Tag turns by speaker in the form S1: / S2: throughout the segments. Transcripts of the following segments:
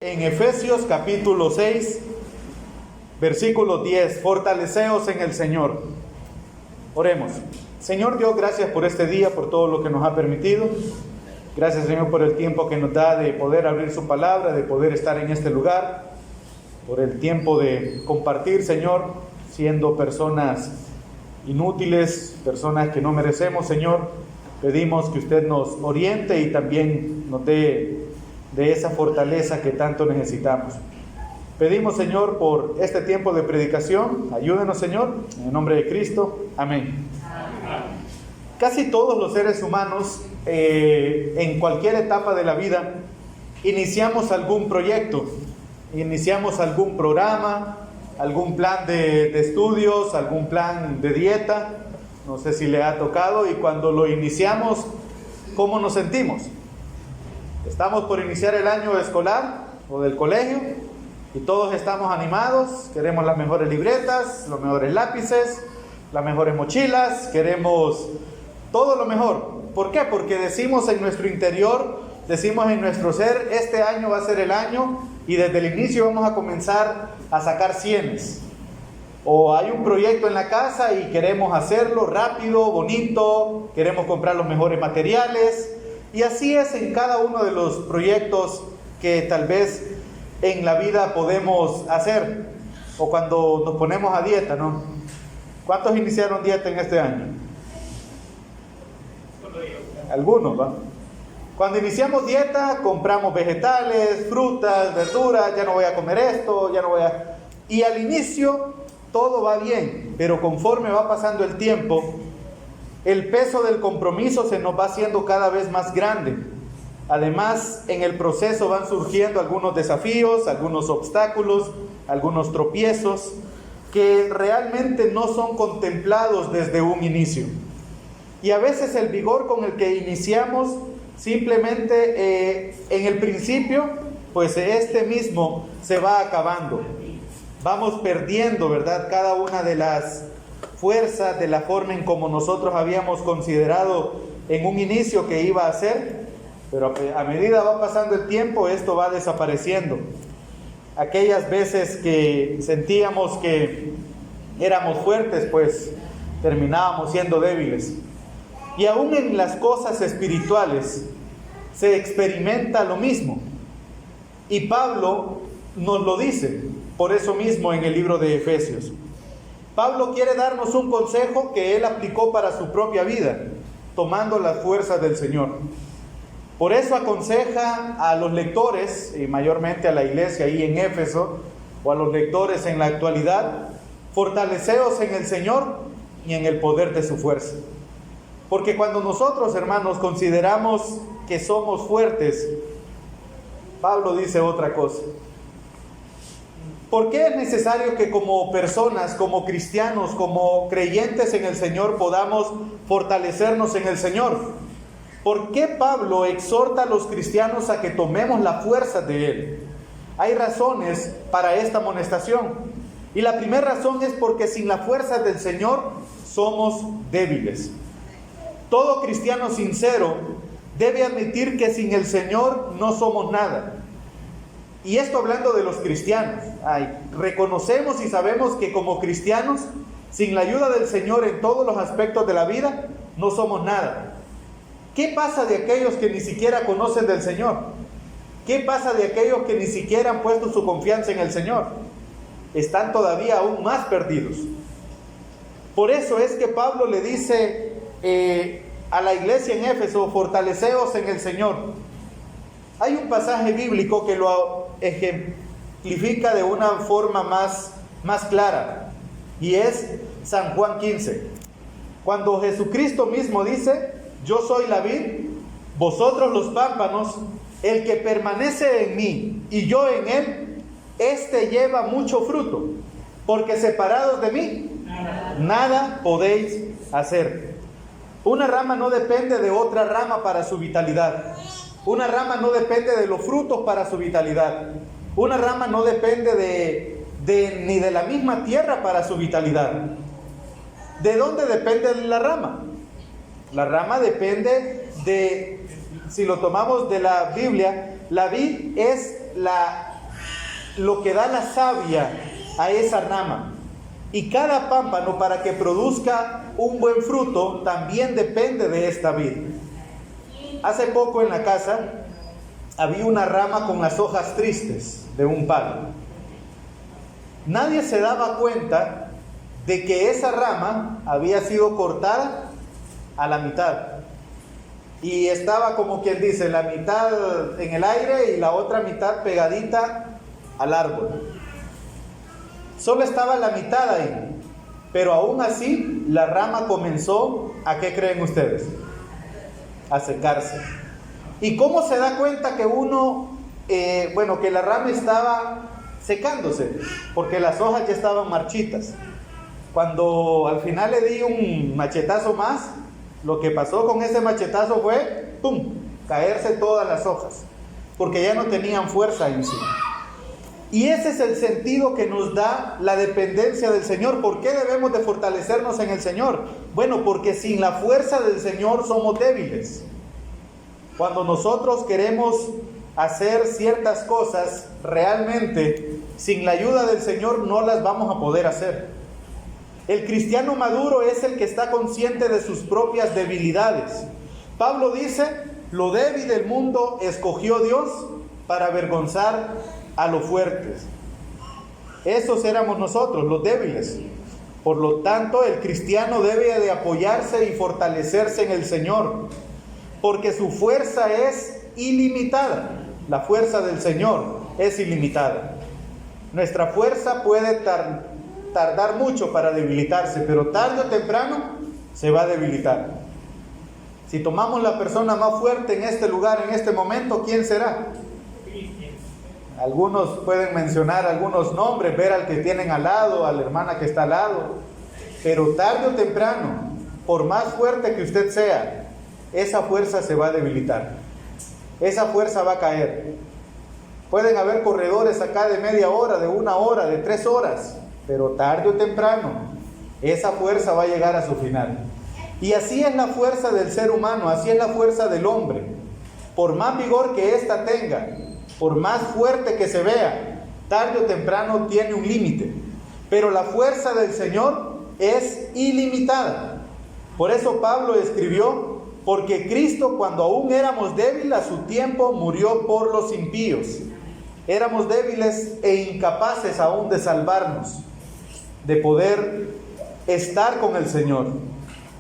S1: En Efesios capítulo 6, versículo 10, fortaleceos en el Señor. Oremos. Señor Dios, gracias por este día, por todo lo que nos ha permitido. Gracias, Señor, por el tiempo que nos da de poder abrir su palabra, de poder estar en este lugar, por el tiempo de compartir, Señor, siendo personas inútiles, personas que no merecemos, Señor. Pedimos que usted nos oriente y también nos dé de esa fortaleza que tanto necesitamos. Pedimos, Señor, por este tiempo de predicación, ayúdenos, Señor, en el nombre de Cristo, amén. Casi todos los seres humanos, en cualquier etapa de la vida, iniciamos algún proyecto, iniciamos algún programa, algún plan de estudios, algún plan de dieta, no sé si le ha tocado, y cuando lo iniciamos, ¿cómo nos sentimos? Estamos por iniciar el año escolar o del colegio y todos estamos animados, queremos las mejores libretas, los mejores lápices, las mejores mochilas, queremos todo lo mejor. ¿Por qué? Porque decimos en nuestro interior, decimos en nuestro ser, este año va a ser el año y desde el inicio vamos a comenzar a sacar cienes. O hay un proyecto en la casa y queremos hacerlo rápido, bonito, queremos comprar los mejores materiales. Y así es en cada uno de los proyectos que tal vez en la vida podemos hacer. O cuando nos ponemos a dieta, ¿no? ¿Cuántos iniciaron dieta en este año? Algunos, ¿va? Cuando iniciamos dieta, compramos vegetales, frutas, verduras, ya no voy a comer esto, ya no voy a... Y al inicio todo va bien, pero conforme va pasando el tiempo, el peso del compromiso se nos va haciendo cada vez más grande. Además, en el proceso van surgiendo algunos desafíos, algunos obstáculos, algunos tropiezos que realmente no son contemplados desde un inicio. Y a veces el vigor con el que iniciamos, simplemente en el principio, pues este mismo se va acabando. Vamos perdiendo, ¿verdad?, cada una de las fuerzas, de la forma en como nosotros habíamos considerado en un inicio que iba a ser, pero a medida va pasando el tiempo, esto va desapareciendo. Aquellas veces que sentíamos que éramos fuertes, pues terminábamos siendo débiles. Y aún en las cosas espirituales se experimenta lo mismo. Y Pablo nos lo dice, por eso mismo en el libro de Efesios. Pablo quiere darnos un consejo que él aplicó para su propia vida, tomando las fuerzas del Señor. Por eso aconseja a los lectores, y mayormente a la iglesia ahí en Éfeso, o a los lectores en la actualidad, fortaleceos en el Señor y en el poder de su fuerza. Porque cuando nosotros, hermanos, consideramos que somos fuertes, Pablo dice otra cosa. ¿Por qué es necesario que como personas, como cristianos, como creyentes en el Señor podamos fortalecernos en el Señor? ¿Por qué Pablo exhorta a los cristianos a que tomemos la fuerza de Él? Hay razones para esta amonestación. Y la primera razón es porque sin la fuerza del Señor somos débiles. Todo cristiano sincero debe admitir que sin el Señor no somos nada. Y esto hablando de los cristianos. Reconocemos y sabemos que como cristianos, sin la ayuda del Señor en todos los aspectos de la vida, no somos nada. ¿Qué pasa de aquellos que ni siquiera conocen del Señor? ¿Qué pasa de aquellos que ni siquiera han puesto su confianza en el Señor? Están todavía aún más perdidos. Por eso es que Pablo le dice a la iglesia en Éfeso, fortaleceos en el Señor. Hay un pasaje bíblico que lo ejemplifica de una forma más clara, y es San Juan 15. Cuando Jesucristo mismo dice, yo soy la vid, vosotros los pámpanos, el que permanece en mí y yo en él, éste lleva mucho fruto, porque separados de mí, nada podéis hacer. Una rama no depende de otra rama para su vitalidad. Una rama no depende de los frutos para su vitalidad. Una rama no depende ni de la misma tierra para su vitalidad. ¿De dónde depende la rama? La rama depende de, si lo tomamos de la Biblia, la vid es lo que da la savia a esa rama. Y cada pámpano, para que produzca un buen fruto, también depende de esta vid. Hace poco en la casa había una rama con las hojas tristes de un palo. Nadie se daba cuenta de que esa rama había sido cortada a la mitad. Y estaba, como quien dice, la mitad en el aire y la otra mitad pegadita al árbol. Solo estaba la mitad ahí, pero aún así la rama comenzó, ¿a qué creen ustedes? A secarse. ¿Y cómo se da cuenta que que la rama estaba secándose? Porque las hojas ya estaban marchitas. Cuando al final le di un machetazo más, lo que pasó con ese machetazo fue, ¡pum!, caerse todas las hojas, porque ya no tenían fuerza en sí. Y ese es el sentido que nos da la dependencia del Señor. ¿Por qué debemos de fortalecernos en el Señor? Bueno, porque sin la fuerza del Señor somos débiles. Cuando nosotros queremos hacer ciertas cosas, realmente, sin la ayuda del Señor no las vamos a poder hacer. El cristiano maduro es el que está consciente de sus propias debilidades. Pablo dice, lo débil del mundo escogió Dios para avergonzar a los fuertes. Esos éramos nosotros, los débiles. Por lo tanto, el cristiano debe de apoyarse y fortalecerse en el Señor, porque su fuerza es ilimitada. La fuerza del Señor es ilimitada. Nuestra fuerza puede tardar mucho para debilitarse, pero tarde o temprano se va a debilitar. Si tomamos la persona más fuerte en este lugar, en este momento, ¿quién será? Algunos pueden mencionar algunos nombres, ver al que tienen al lado, a la hermana que está al lado, pero tarde o temprano, por más fuerte que usted sea, esa fuerza se va a debilitar, esa fuerza va a caer. Pueden haber corredores acá de media hora, de 1 hora, de 3 horas, pero tarde o temprano, esa fuerza va a llegar a su final. Y así es la fuerza del ser humano, así es la fuerza del hombre. Por más vigor que ésta tenga, por más fuerte que se vea, tarde o temprano tiene un límite. Pero la fuerza del Señor es ilimitada. Por eso Pablo escribió, porque Cristo, cuando aún éramos débiles, a su tiempo murió por los impíos. Éramos débiles e incapaces aún de salvarnos, de poder estar con el Señor.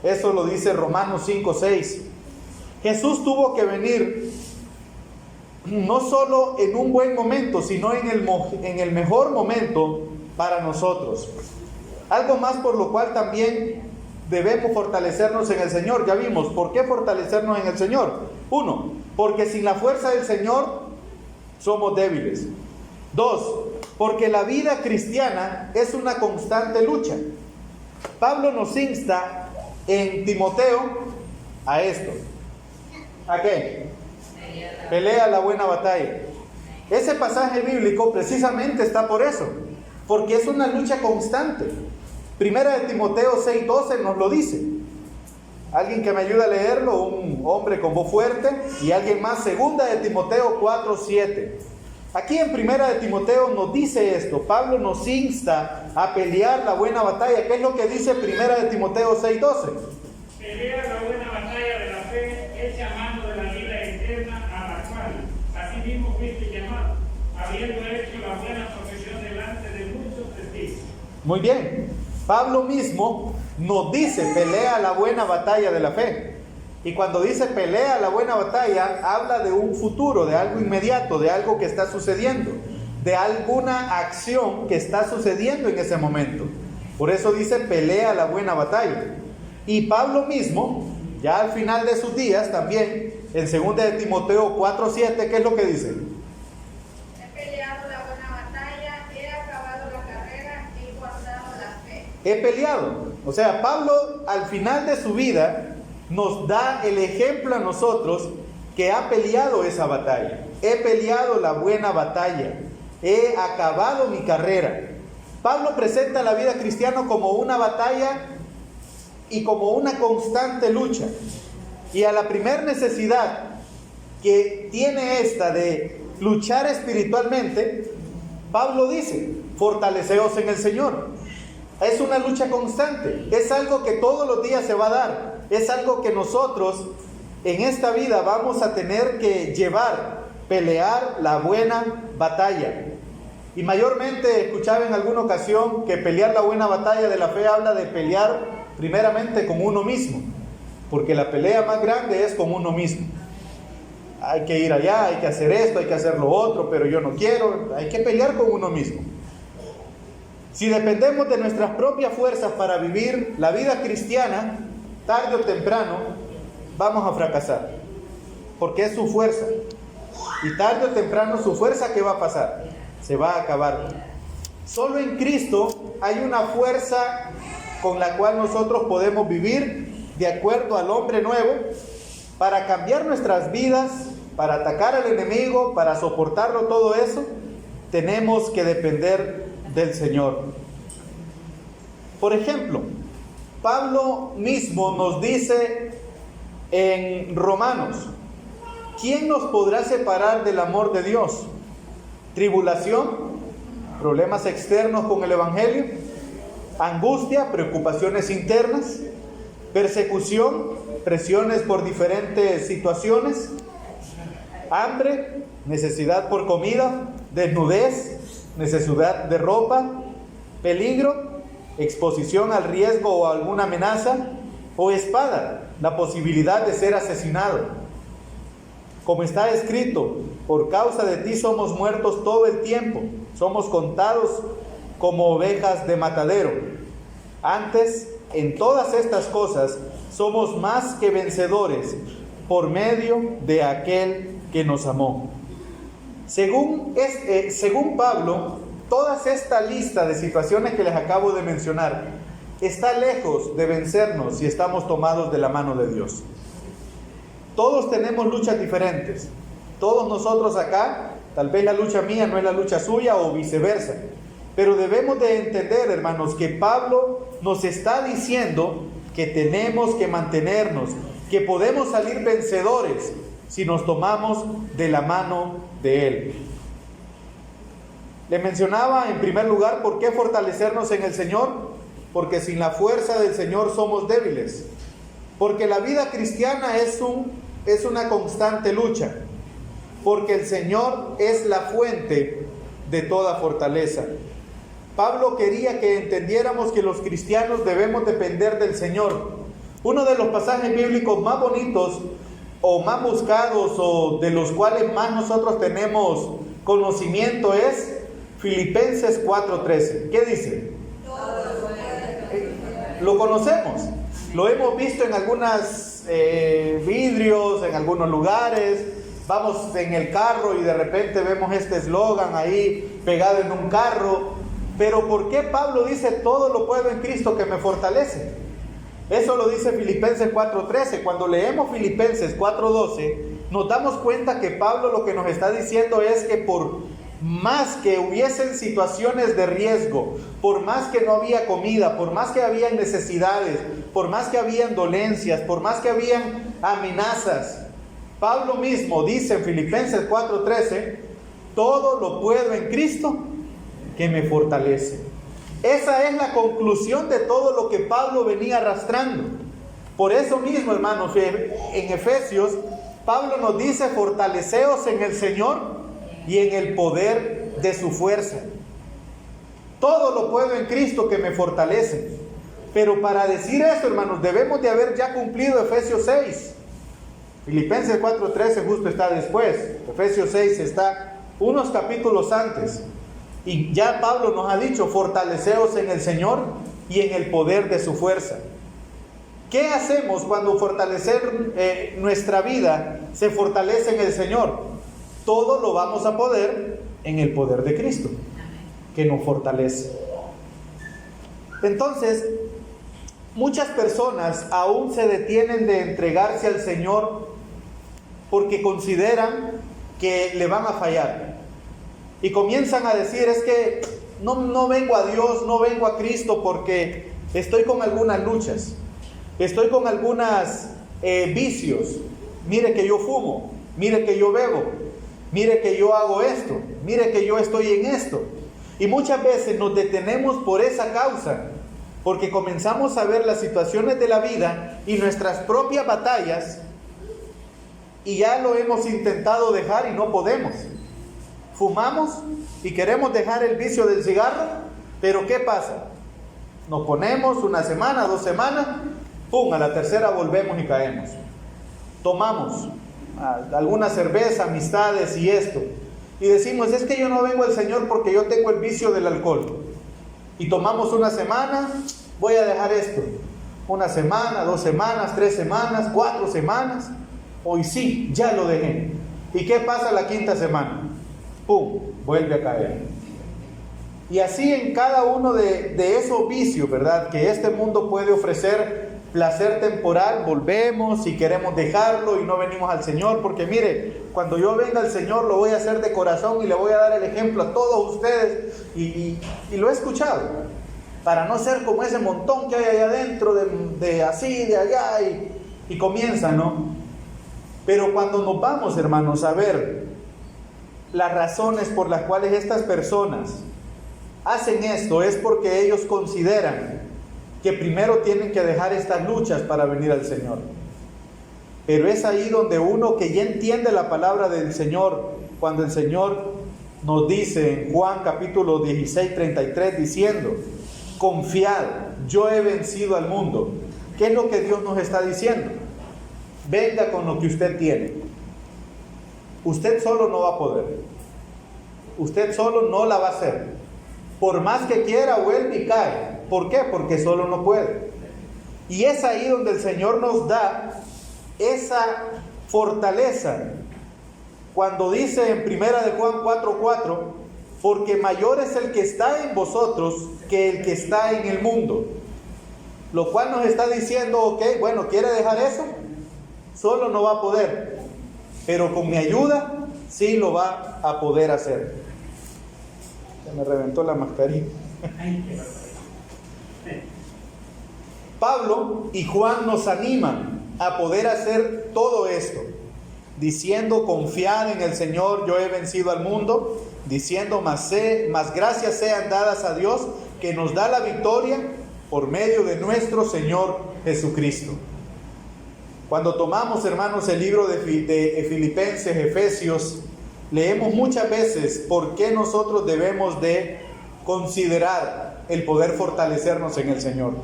S1: Eso lo dice Romanos 5:6. Jesús tuvo que venir no solo en un buen momento, sino en el mejor momento para nosotros. Algo más por lo cual también debemos fortalecernos en el Señor. Ya vimos, ¿por qué fortalecernos en el Señor? 1, porque sin la fuerza del Señor somos débiles. 2, porque la vida cristiana es una constante lucha. Pablo nos insta en Timoteo a esto. ¿A qué? Pelea la buena batalla. Ese pasaje bíblico precisamente está por eso, porque es una lucha constante. Primera de Timoteo 6:12 nos lo dice. Alguien que me ayude a leerlo, un hombre con voz fuerte, y alguien más. Segunda de Timoteo 4:7. Aquí en Primera de Timoteo nos dice esto. Pablo nos insta a pelear la buena batalla. ¿Qué es lo que dice Primera de Timoteo 6:12?
S2: Pelea la buena batalla de la fe, echa mano de la vida eterna, a la cual asimismo fuiste llamado, habiendo hecho la buena profesión delante de muchos testigos.
S1: Muy bien. Pablo mismo nos dice, pelea la buena batalla de la fe. Y cuando dice pelea la buena batalla, habla de un futuro, de algo inmediato, de algo que está sucediendo, de alguna acción que está sucediendo en ese momento. Por eso dice pelea la buena batalla. Y Pablo mismo, ya al final de sus días también, en 2 de Timoteo 4:7, ¿qué es lo que dice?
S3: He peleado la buena batalla, he acabado la carrera, he guardado la fe.
S1: He peleado. O sea, Pablo al final de su vida nos da el ejemplo a nosotros que ha peleado esa batalla. He peleado la buena batalla, he acabado mi carrera. Pablo presenta la vida cristiana como una batalla y como una constante lucha. Y a la primer necesidad que tiene esta de luchar espiritualmente, Pablo dice, fortaleceos en el Señor. Es una lucha constante, es algo que todos los días se va a dar, es algo que nosotros en esta vida vamos a tener que llevar, pelear la buena batalla. Y mayormente escuchaba en alguna ocasión que pelear la buena batalla de la fe habla de pelear primeramente con uno mismo, porque la pelea más grande es con uno mismo. Hay que ir allá, hay que hacer esto, hay que hacer lo otro, pero yo no quiero. Hay que pelear con uno mismo. Si dependemos de nuestras propias fuerzas para vivir la vida cristiana, tarde o temprano vamos a fracasar, porque es su fuerza. Y tarde o temprano su fuerza, ¿qué va a pasar? Se va a acabar. Solo en Cristo hay una fuerza con la cual nosotros podemos vivir de acuerdo al hombre nuevo, para cambiar nuestras vidas, para atacar al enemigo, para soportarlo todo eso. Tenemos que depender del Señor. Por ejemplo, Pablo mismo nos dice en Romanos, ¿quién nos podrá separar del amor de Dios? ¿Tribulación? ¿Problemas externos con el Evangelio? ¿Angustia? ¿Preocupaciones internas? ¿Persecución? ¿Presiones por diferentes situaciones? ¿Hambre? ¿Necesidad por comida? ¿Desnudez? ¿Necesidad de ropa? ¿Peligro? ¿Exposición al riesgo o a alguna amenaza? ¿O espada? La posibilidad de ser asesinado. Como está escrito, por causa de ti somos muertos todo el tiempo, somos contados como ovejas de matadero. Antes, en todas estas cosas, somos más que vencedores por medio de aquel que nos amó. Según Pablo, toda esta lista de situaciones que les acabo de mencionar está lejos de vencernos si estamos tomados de la mano de Dios. Todos tenemos luchas diferentes. Todos nosotros acá, tal vez la lucha mía no es la lucha suya o viceversa. Pero debemos de entender, hermanos, que Pablo nos está diciendo que tenemos que mantenernos, que podemos salir vencedores si nos tomamos de la mano de Él. Le mencionaba en primer lugar por qué fortalecernos en el Señor, porque sin la fuerza del Señor somos débiles. Porque la vida cristiana es una constante lucha, porque el Señor es la fuente de toda fortaleza. Pablo quería que entendiéramos que los cristianos debemos depender del Señor. Uno de los pasajes bíblicos más bonitos o más buscados o de los cuales más nosotros tenemos conocimiento es Filipenses 4:13. ¿Qué dice? Lo conocemos, lo hemos visto en algunos vidrios, en algunos lugares. Vamos en el carro y de repente vemos este eslogan ahí pegado en un carro. Pero ¿por qué Pablo dice todo lo puedo en Cristo que me fortalece? Eso lo dice Filipenses 4:13. Cuando leemos Filipenses 4:12, nos damos cuenta que Pablo lo que nos está diciendo es que por más que hubiesen situaciones de riesgo, por más que no había comida, por más que habían necesidades, por más que habían dolencias, por más que habían amenazas, Pablo mismo dice en Filipenses 4:13, todo lo puedo en Cristo que me fortalece. Esa es la conclusión de todo lo que Pablo venía arrastrando. Por eso mismo, hermanos, en Efesios, Pablo nos dice, fortaleceos en el Señor y en el poder de su fuerza. Todo lo puedo en Cristo que me fortalece. Pero para decir esto, hermanos, debemos de haber ya cumplido Efesios 6. Filipenses 4:13 justo está después. Efesios 6 está unos capítulos antes. Y ya Pablo nos ha dicho, fortaleceos en el Señor y en el poder de su fuerza. ¿Qué hacemos cuando fortalecer nuestra vida se fortalece en el Señor? Todo lo vamos a poder en el poder de Cristo, que nos fortalece. Entonces, muchas personas aún se detienen de entregarse al Señor porque consideran que le van a fallar. Y comienzan a decir, es que no vengo a Dios, no vengo a Cristo porque estoy con algunas luchas, estoy con algunos vicios. Mire que yo fumo, mire que yo bebo, mire que yo hago esto, mire que yo estoy en esto. Y muchas veces nos detenemos por esa causa, porque comenzamos a ver las situaciones de la vida y nuestras propias batallas, y ya lo hemos intentado dejar y no podemos. Fumamos y queremos dejar el vicio del cigarro, pero ¿qué pasa? Nos ponemos una semana, 2 semanas, ¡pum!, a la tercera volvemos y caemos. Tomamos alguna cerveza, amistades y esto, y decimos, es que yo no vengo al Señor porque yo tengo el vicio del alcohol. Y tomamos una semana, voy a dejar esto. 1 semana, 2 semanas, 3 semanas, 4 semanas. Hoy sí, ya lo dejé. ¿Y qué pasa la 5ª semana? ¡Pum!, vuelve a caer. Y así en cada uno de esos vicios, ¿verdad?, que este mundo puede ofrecer placer temporal, volvemos y queremos dejarlo y no venimos al Señor, porque mire, cuando yo venga al Señor lo voy a hacer de corazón y le voy a dar el ejemplo a todos ustedes, y lo he escuchado, para no ser como ese montón que hay allá adentro, de así, de allá, y comienza, ¿no? Pero cuando nos vamos, hermanos, a ver las razones por las cuales estas personas hacen esto, es porque ellos consideran que primero tienen que dejar estas luchas para venir al Señor. Pero es ahí donde uno que ya entiende la palabra del Señor, cuando el Señor nos dice en Juan capítulo 16, 33, diciendo, confiad, yo he vencido al mundo. ¿Qué es lo que Dios nos está diciendo? Venga con lo que usted tiene. Usted solo no va a poder. Usted solo no la va a hacer. Por más que quiera, vuelve y cae. ¿Por qué? Porque solo no puede. Y es ahí donde el Señor nos da esa fortaleza. Cuando dice en 1 de Juan 4:4, porque mayor es el que está en vosotros que el que está en el mundo. Lo cual nos está diciendo, ok, bueno, ¿quiere dejar eso? Solo no va a poder. Pero con mi ayuda, sí lo va a poder hacer. Se me reventó la mascarilla. Pablo y Juan nos animan a poder hacer todo esto, diciendo, confiad en el Señor, yo he vencido al mundo, diciendo, más gracias sean dadas a Dios, que nos da la victoria por medio de nuestro Señor Jesucristo. Cuando tomamos, hermanos, el libro de Filipenses, Efesios, leemos muchas veces por qué nosotros debemos de considerar el poder fortalecernos en el Señor.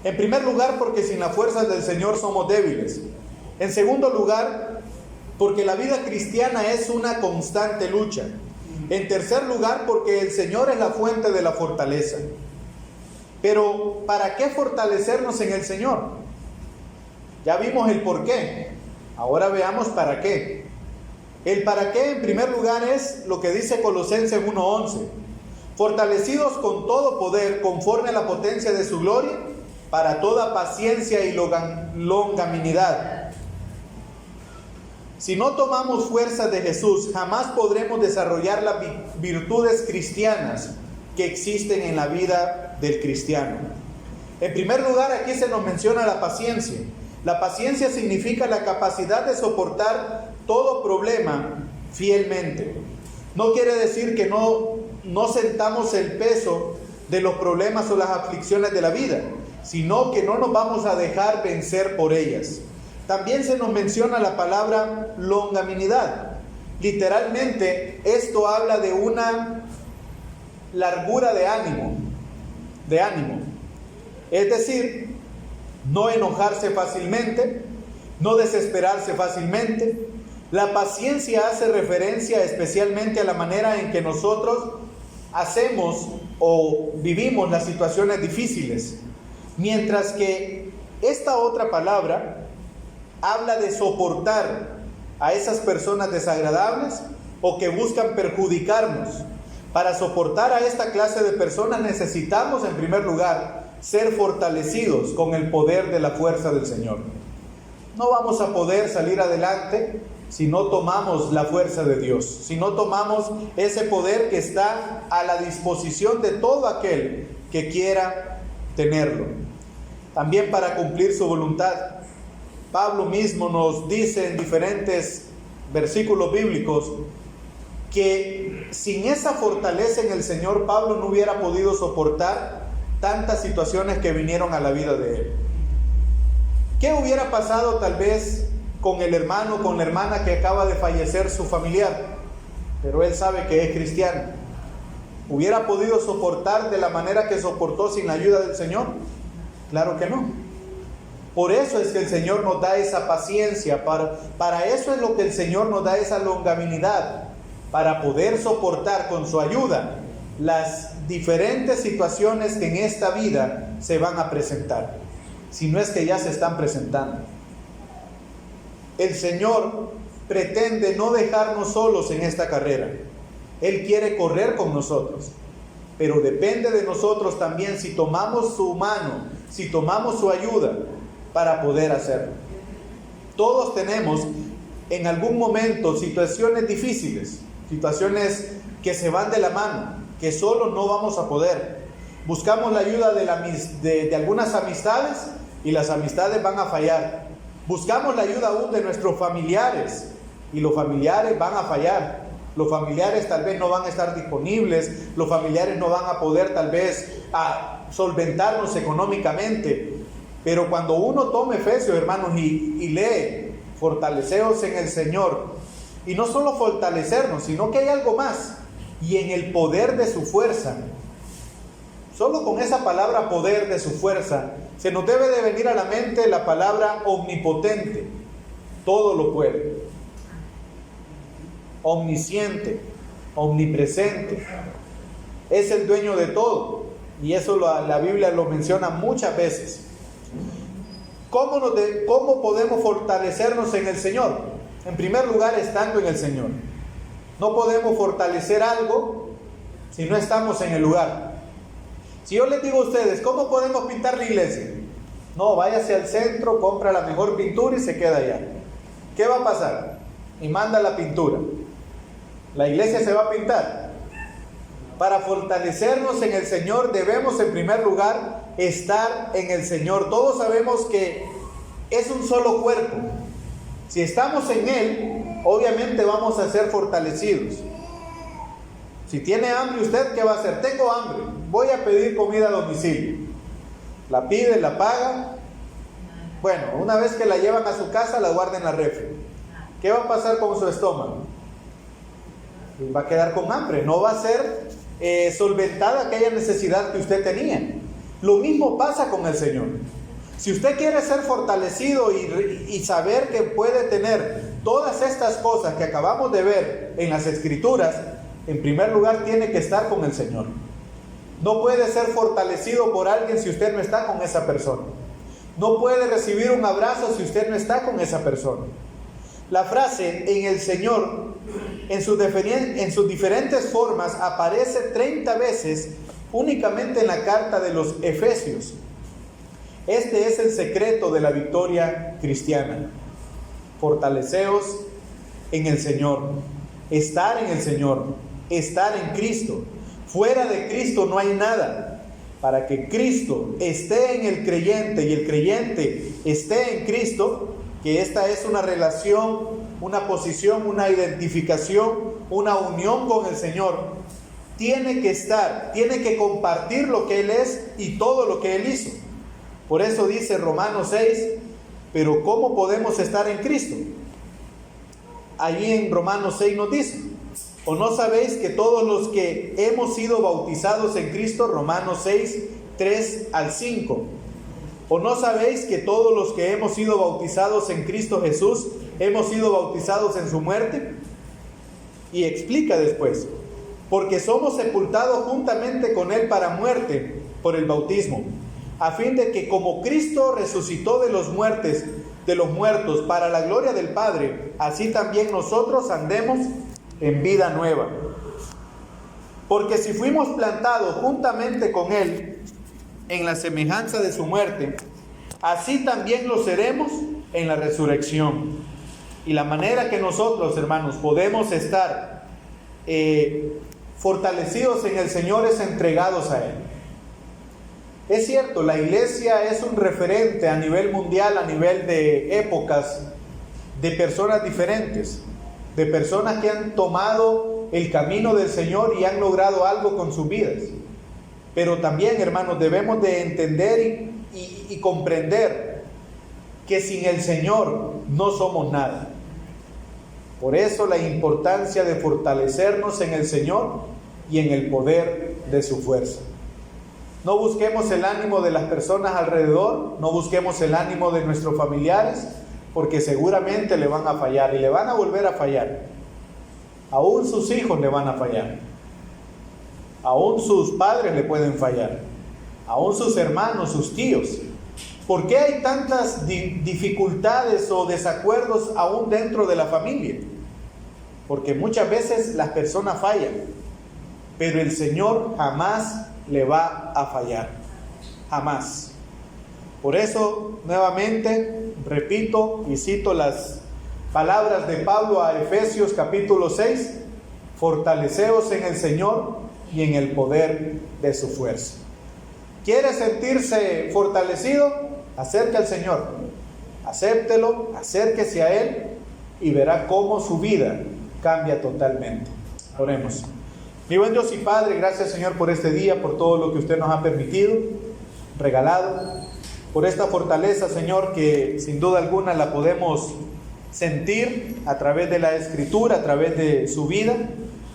S1: En primer lugar, porque sin las fuerzas del Señor somos débiles. En segundo lugar, porque la vida cristiana es una constante lucha. En tercer lugar, porque el Señor es la fuente de la fortaleza. Pero, ¿para qué fortalecernos en el Señor? Ya vimos el por qué. Ahora veamos para qué. El para qué, en primer lugar, es lo que dice Colosenses 1:11. Fortalecidos con todo poder, conforme a la potencia de su gloria, para toda paciencia y longanimidad. Si no tomamos fuerzas de Jesús, jamás podremos desarrollar las virtudes cristianas que existen en la vida del cristiano. En primer lugar, aquí se nos menciona la paciencia. La paciencia significa la capacidad de soportar todo problema fielmente. No quiere decir que no sentamos el peso de los problemas o las aflicciones de la vida, sino que no nos vamos a dejar vencer por ellas. También se nos menciona la palabra longanimidad. Literalmente, esto habla de una largura de ánimo. Es decir, no enojarse fácilmente, no desesperarse fácilmente. La paciencia hace referencia especialmente a la manera en que nosotros hacemos o vivimos las situaciones difíciles. Mientras que esta otra palabra habla de soportar a esas personas desagradables o que buscan perjudicarnos. Para soportar a esta clase de personas necesitamos, en primer lugar, ser fortalecidos con el poder de la fuerza del Señor. No vamos a poder salir adelante si no tomamos la fuerza de Dios, si no tomamos ese poder que está a la disposición de todo aquel que quiera tenerlo. También para cumplir su voluntad. Pablo mismo nos dice en diferentes versículos bíblicos que sin esa fortaleza en el Señor, Pablo no hubiera podido soportar tantas situaciones que vinieron a la vida de él. ¿Qué hubiera pasado tal vez con el hermano, con la hermana que acaba de fallecer su familiar? Pero él sabe que es cristiano. ¿Hubiera podido soportar de la manera que soportó sin la ayuda del Señor? Claro que no. Por eso es que el Señor nos da esa paciencia, para eso es lo que el Señor nos da esa longanimidad, para poder soportar con su ayuda las diferentes situaciones que en esta vida se van a presentar, si no es que ya se están presentando. El Señor pretende no dejarnos solos en esta carrera. Él quiere correr con nosotros, pero depende de nosotros también si tomamos su mano, si tomamos su ayuda para poder hacerlo. Todos tenemos en algún momento situaciones difíciles, situaciones que se van de la mano, que solo no vamos a poder. Buscamos la ayuda de algunas amistades y las amistades van a fallar. Buscamos la ayuda aún de nuestros familiares y los familiares van a fallar. Los familiares tal vez no van a estar disponibles, los familiares no van a poder tal vez solventarnos económicamente. Pero cuando uno toma Efesios, hermanos, y lee, fortaleceos en el Señor, y no solo fortalecernos, sino que hay algo más, y en el poder de su fuerza. Solo con esa palabra poder de su fuerza, se nos debe de venir a la mente la palabra omnipotente, todo lo puede, omnisciente, omnipresente, es el dueño de todo, y eso la Biblia lo menciona muchas veces. ¿Cómo podemos fortalecernos en el Señor? En primer lugar, estando en el Señor. No podemos fortalecer algo si no estamos en el lugar. Si yo les digo a ustedes, ¿cómo podemos pintar la iglesia? No, váyase al centro, compra la mejor pintura y se queda allá. ¿Qué va a pasar? Y manda la pintura. ¿La iglesia se va a pintar? Para fortalecernos en el Señor debemos en primer lugar estar en el Señor. Todos sabemos que es un solo cuerpo. Si estamos en Él, obviamente vamos a ser fortalecidos. Si tiene hambre usted, ¿qué va a hacer? Tengo hambre, voy a pedir comida a domicilio. La pide, la paga. Bueno, una vez que la llevan a su casa, la guarda en la refri. ¿Qué va a pasar con su estómago? Va a quedar con hambre, no va a ser solventada aquella necesidad que usted tenía. Lo mismo pasa con el Señor. Si usted quiere ser fortalecido y saber que puede tener todas estas cosas que acabamos de ver en las Escrituras, en primer lugar tiene que estar con el Señor. No puede ser fortalecido por alguien si usted no está con esa persona. No puede recibir un abrazo si usted no está con esa persona. La frase en el Señor, en sus diferentes formas, aparece 30 veces únicamente en la carta de los Efesios. Este es el secreto de la victoria cristiana. Fortaleceos en el Señor, estar en el Señor, estar en Cristo. Fuera de Cristo no hay nada. Para que Cristo esté en el creyente y el creyente esté en Cristo, que esta es una relación, una posición, una identificación, una unión con el Señor, tiene que estar, tiene que compartir lo que Él es y todo lo que Él hizo. Por eso dice Romanos 6, pero ¿cómo podemos estar en Cristo? Allí en Romanos 6 nos dice, ¿o no sabéis que todos los que hemos sido bautizados en Cristo? Romanos 6, 3 al 5. ¿O no sabéis que todos los que hemos sido bautizados en Cristo Jesús, hemos sido bautizados en su muerte? Y explica después, porque somos sepultados juntamente con Él para muerte por el bautismo, a fin de que como Cristo resucitó de los muertos para la gloria del Padre, así también nosotros andemos en vida nueva. Porque si fuimos plantados juntamente con Él en la semejanza de su muerte, así también lo seremos en la resurrección. Y la manera que nosotros, hermanos, podemos estar fortalecidos en el Señor es entregados a Él. Es cierto, la iglesia es un referente a nivel mundial, a nivel de épocas, de personas diferentes, de personas que han tomado el camino del Señor y han logrado algo con sus vidas. Pero también, hermanos, debemos de entender y comprender que sin el Señor no somos nada. Por eso la importancia de fortalecernos en el Señor y en el poder de su fuerza. No busquemos el ánimo de las personas alrededor, no busquemos el ánimo de nuestros familiares, porque seguramente le van a fallar y le van a volver a fallar. Aún sus hijos le van a fallar. Aún sus padres le pueden fallar. Aún sus hermanos, sus tíos. ¿Por qué hay tantas dificultades o desacuerdos aún dentro de la familia? Porque muchas veces las personas fallan, pero el Señor jamás le va a fallar. Jamás. Por eso, nuevamente, repito y cito las palabras de Pablo a Efesios capítulo 6, fortaleceos en el Señor y en el poder de su fuerza. ¿Quiere sentirse fortalecido? Acerque al Señor, acéptelo, acérquese a Él y verá cómo su vida cambia totalmente. Oremos. Mi buen Dios y Padre, gracias Señor por este día, por todo lo que usted nos ha permitido, regalado, por esta fortaleza Señor que sin duda alguna la podemos sentir a través de la Escritura, a través de su vida,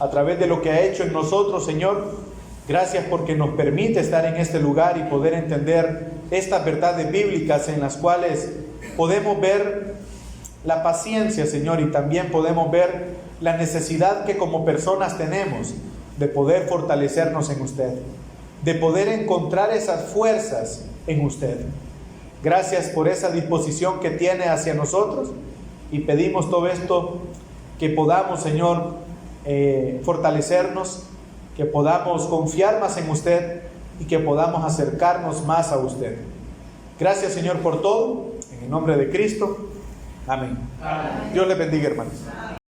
S1: a través de lo que ha hecho en nosotros Señor. Gracias porque nos permite estar en este lugar y poder entender estas verdades bíblicas en las cuales podemos ver la paciencia, Señor, y también podemos ver la necesidad que como personas tenemos de poder fortalecernos en usted, de poder encontrar esas fuerzas en usted. Gracias por esa disposición que tiene hacia nosotros y pedimos todo esto, que podamos, Señor, fortalecernos, que podamos confiar más en usted y que podamos acercarnos más a usted. Gracias, Señor, por todo. En el nombre de Cristo. Amén. Amén. Dios les bendiga, hermanos.